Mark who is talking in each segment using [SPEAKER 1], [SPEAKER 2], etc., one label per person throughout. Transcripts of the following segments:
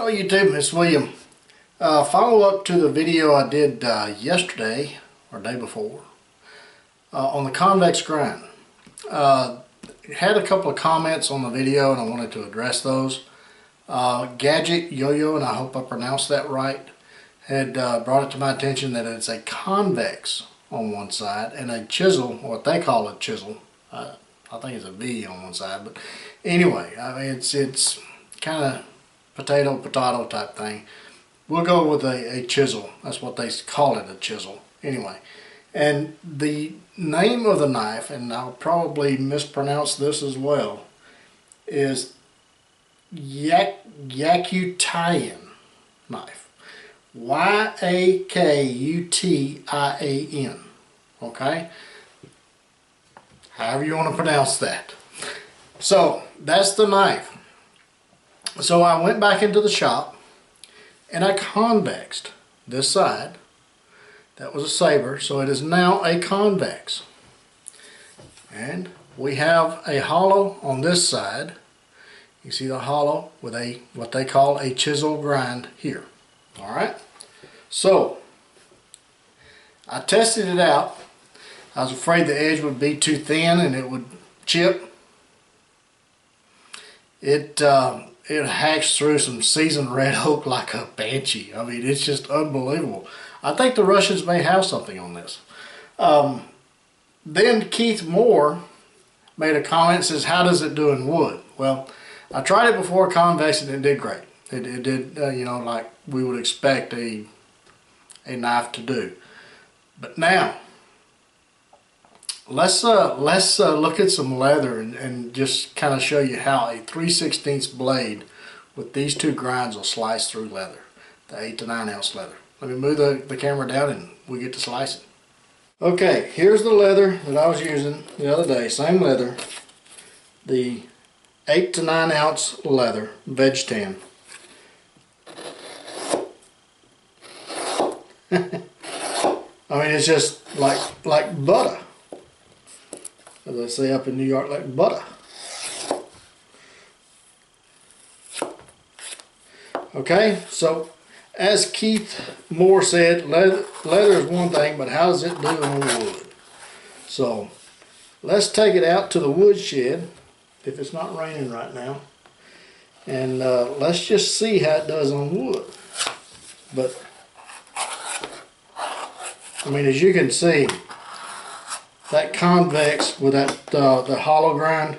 [SPEAKER 1] Hello YouTube, it's William. Follow up to the video I did yesterday or day before on the convex grind. Had a couple of comments on the video and I wanted to address those. Gadget Yo-Yo, and I hope I pronounced that right, had brought it to my attention that it's a convex on one side and a chisel, what they call a chisel. I think it's a V on one side, but anyway, I mean it's kind of potato type thing. We'll go with a chisel. That's what they call it, a chisel. Anyway, and the name of the knife, and I'll probably mispronounce this as well, is Yakutian knife. Y-A-K-U-T-I-A-N. Okay? However you want to pronounce that. So, that's the knife. So I went back into the shop and I convexed this side. That was a saber, so it is now a convex. And we have a hollow on this side. You see the hollow with a what they call a chisel grind here. Alright? So I tested it out. I was afraid the edge would be too thin and it would chip. It hacks through some seasoned red oak like a banshee. I mean, it's just unbelievable. I think the Russians may have something on this. Then Keith Moore made a comment and says, how does it do in wood? Well, I tried it before convex and it did great. It did, you know, like we would expect a knife to do. But now, let's look at some leather and just kind of show you how a 3/16 blade with these two grinds will slice through leather, the 8 to 9 ounce leather. Let me move the camera down and we get to slicing. Okay, here's the leather that I was using the other day, same leather, the 8 to 9 ounce leather, veg tan. I mean, it's just like butter. As I say up in New York, like butter. Okay, so as Keith Moore said, leather is one thing, but how does it do on wood? So let's take it out to the woodshed, if it's not raining right now, and let's just see how it does on wood. But I mean, as you can see, that convex with that the hollow grind,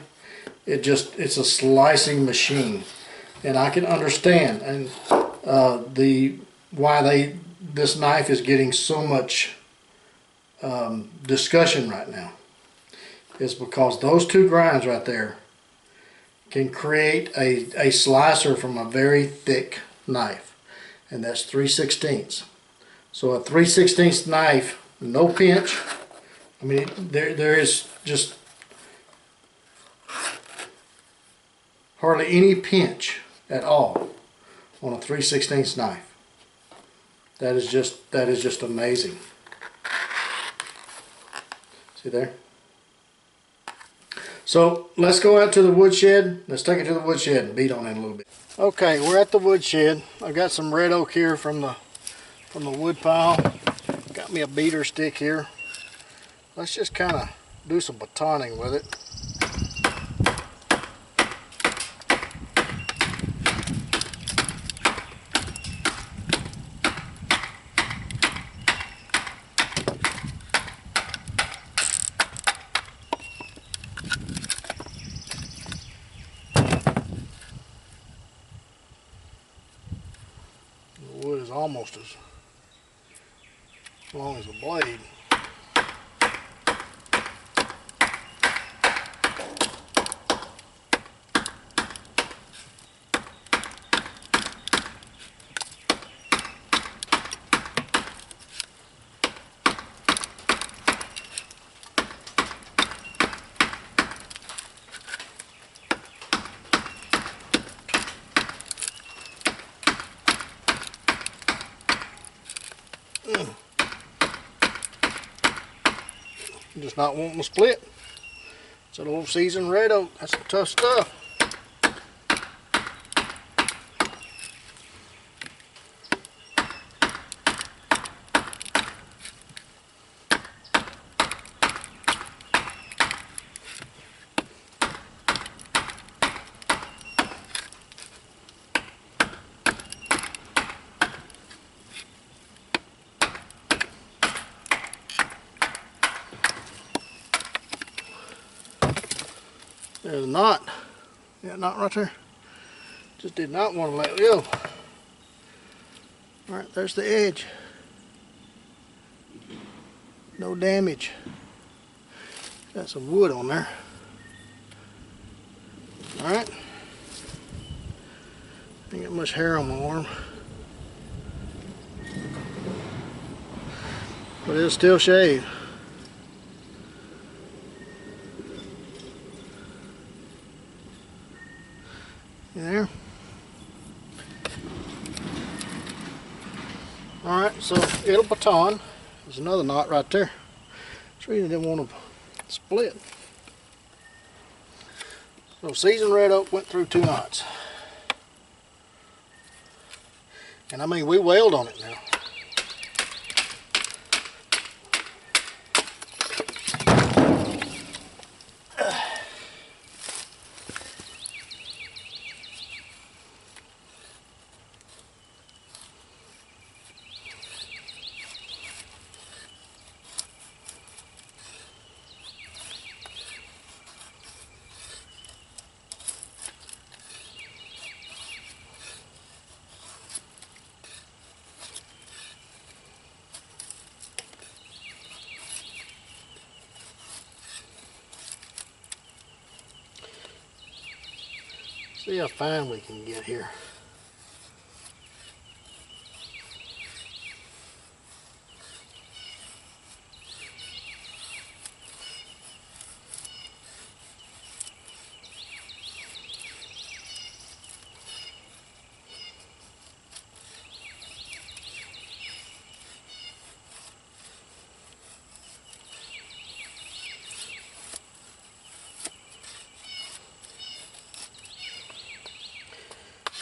[SPEAKER 1] it's a slicing machine, and I can understand and why this knife is getting so much discussion right now. Is because those two grinds right there can create a slicer from a very thick knife, and that's 3/16. So a 3/16 knife, no pinch. I mean, there is just hardly any pinch at all on a 3/16 knife. That is just amazing. See there? So let's go out to the woodshed. Let's take it to the woodshed and beat on it a little bit. Okay, we're at the woodshed. I've got some red oak here from the wood pile. Got me a beater stick here. Let's just kind of do some batoning with it. The wood is almost as long as the blade. Just not wanting to split. It's an old seasoned red oak. That's some tough stuff. There's a knot. Yeah, knot right there. Just did not want to let it go. Alright, there's the edge. No damage. Got some wood on there. Alright. Ain't got much hair on my arm. But it'll still shave. You there? Alright, so it'll baton. There's another knot right there. That's the reason I didn't want to split. So seasoned red oak went through 2 knots. And I mean, we wailed on it now. See how fine we can get here.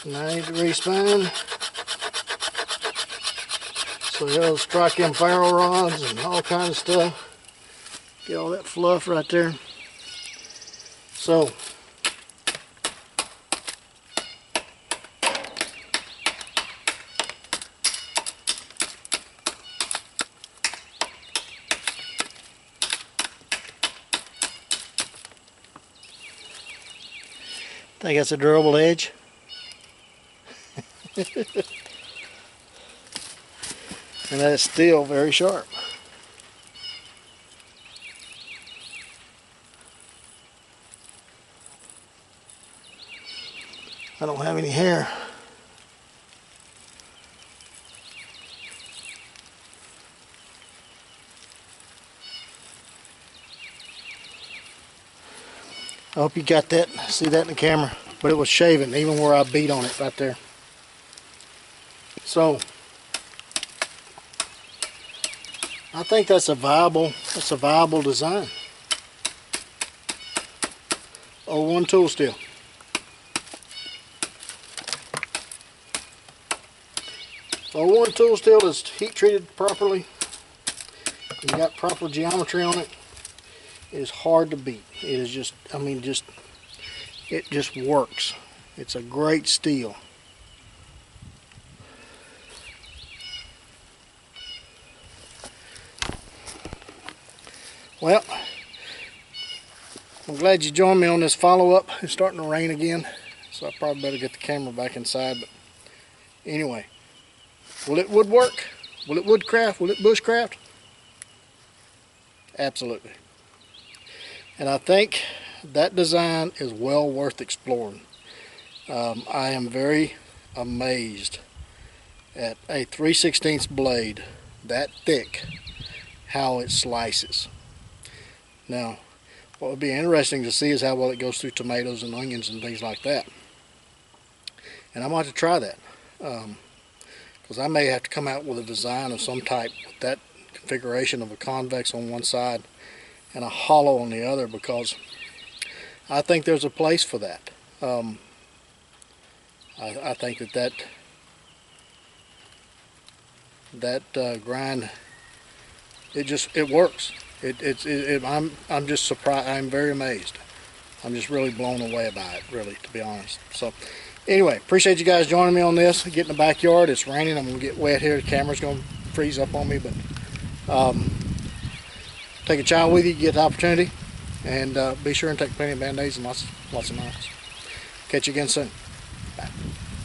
[SPEAKER 1] Now I need to respine, so it'll strike them ferro rods and all kinds of stuff. Get all that fluff right there. So think that's a durable edge. And that's still very sharp. I don't have any hair. I hope you got that, see that in the camera, but it was shaving even where I beat on it right there. So I think that's a viable design. 01 tool steel. One tool steel is heat treated properly. You got proper geometry on it. It is hard to beat. It is just, I mean, it just works. It's a great steel. Well, I'm glad you joined me on this follow-up. It's starting to rain again, so I probably better get the camera back inside. But anyway, will it woodwork? Will it woodcraft? Will it bushcraft? Absolutely. And I think that design is well worth exploring. I am very amazed at a 3/16 blade that thick, how it slices. Now, what would be interesting to see is how well it goes through tomatoes and onions and things like that. And I'm going to have to try that. Because I may have to come out with a design of some type with that configuration of a convex on one side and a hollow on the other, because I think there's a place for that. I think that grind, it works. I'm just surprised. I'm very amazed. I'm just really blown away by it, really, to be honest. So anyway, appreciate you guys joining me on this. Get in the backyard. It's raining. I'm gonna get wet here. The camera's gonna freeze up on me, but take a child with you, get the opportunity. And be sure and take plenty of Band-Aids and lots of miles. Catch you again soon.